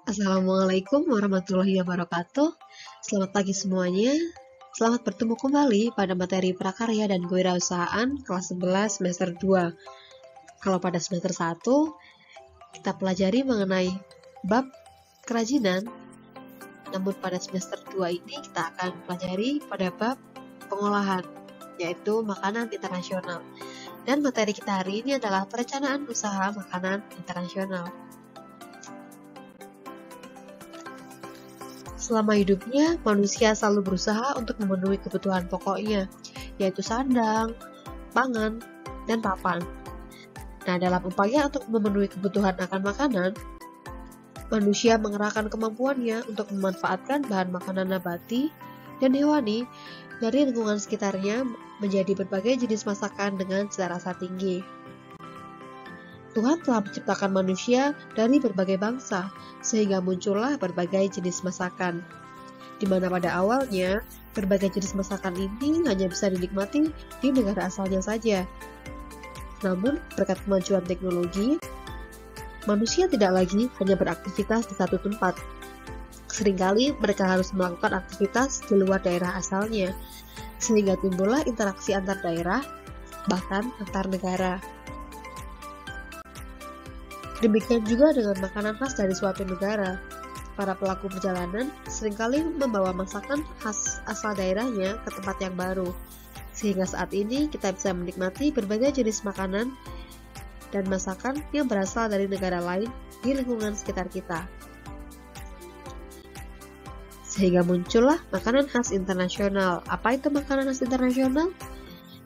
Assalamualaikum warahmatullahi wabarakatuh. Selamat pagi semuanya. Selamat bertemu kembali pada materi prakarya dan kewirausahaan kelas 11 semester 2. Kalau pada semester 1, kita pelajari mengenai bab kerajinan. Namun pada semester 2 ini kita akan pelajari pada bab pengolahan, yaitu makanan internasional. Dan materi kita hari ini adalah perencanaan usaha makanan internasional. Selama hidupnya, manusia selalu berusaha untuk memenuhi kebutuhan pokoknya, yaitu sandang, pangan, dan papan. Nah, dalam upaya untuk memenuhi kebutuhan akan makanan, manusia mengerahkan kemampuannya untuk memanfaatkan bahan makanan nabati dan hewani dari lingkungan sekitarnya menjadi berbagai jenis masakan dengan cita rasa tinggi. Tuhan telah menciptakan manusia dari berbagai bangsa, sehingga muncullah berbagai jenis masakan. Di mana pada awalnya, berbagai jenis masakan ini hanya bisa dinikmati di negara asalnya saja. Namun, berkat kemajuan teknologi, manusia tidak lagi hanya beraktivitas di satu tempat. Seringkali mereka harus melakukan aktivitas di luar daerah asalnya, sehingga timbullah interaksi antar daerah, bahkan antar negara. Demikian juga dengan makanan khas dari suatu negara. Para pelaku perjalanan seringkali membawa masakan khas asal daerahnya ke tempat yang baru, sehingga saat ini kita bisa menikmati berbagai jenis makanan dan masakan yang berasal dari negara lain di lingkungan sekitar kita. Sehingga muncullah makanan khas internasional. Apa itu makanan khas internasional?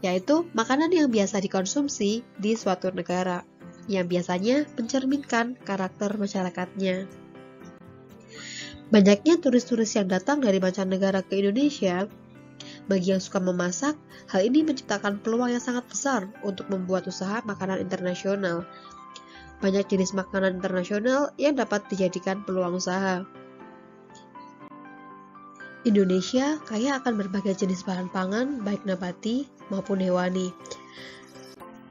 Yaitu makanan yang biasa dikonsumsi di suatu negara, yang biasanya mencerminkan karakter masyarakatnya. Banyaknya turis-turis yang datang dari mancanegara ke Indonesia. Bagi yang suka memasak, hal ini menciptakan peluang yang sangat besar untuk membuat usaha makanan internasional. Banyak jenis makanan internasional yang dapat dijadikan peluang usaha. Indonesia kaya akan berbagai jenis bahan pangan, baik nabati maupun hewani.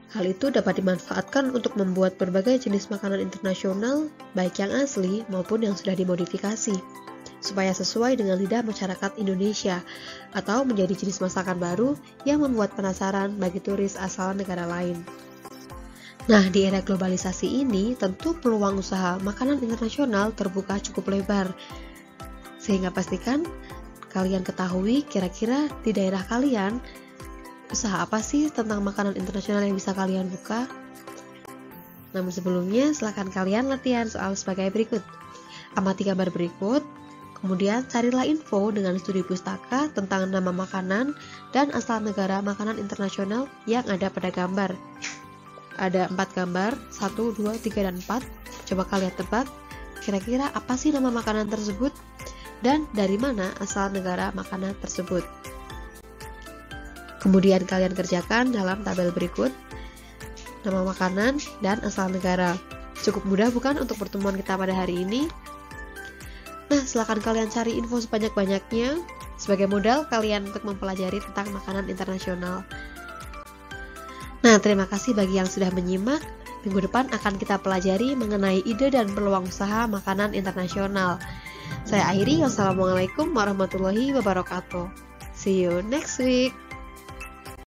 Hal itu dapat dimanfaatkan untuk membuat berbagai jenis makanan internasional, baik yang asli maupun yang sudah dimodifikasi, supaya sesuai dengan lidah masyarakat Indonesia, atau menjadi jenis masakan baru yang membuat penasaran bagi turis asal negara lain. Nah, di era globalisasi ini, tentu peluang usaha makanan internasional terbuka cukup lebar, sehingga pastikan kalian ketahui kira-kira di daerah kalian, usaha apa sih tentang makanan internasional yang bisa kalian buka? Namun sebelumnya, silakan kalian latihan soal sebagai berikut. Amati gambar berikut, kemudian carilah info dengan studi pustaka tentang nama makanan dan asal negara makanan internasional yang ada pada gambar. Ada 4 gambar, 1, 2, 3, dan 4. Coba kalian tebak, kira-kira apa sih nama makanan tersebut? Dan dari mana asal negara makanan tersebut? Kemudian kalian kerjakan dalam tabel berikut, nama makanan dan asal negara. Cukup mudah bukan untuk pertemuan kita pada hari ini? Nah, silakan kalian cari info sebanyak-banyaknya sebagai modal kalian untuk mempelajari tentang makanan internasional. Nah, terima kasih bagi yang sudah menyimak. Minggu depan akan kita pelajari mengenai ide dan peluang usaha makanan internasional. Saya akhiri, wassalamualaikum warahmatullahi wabarakatuh. See you next week.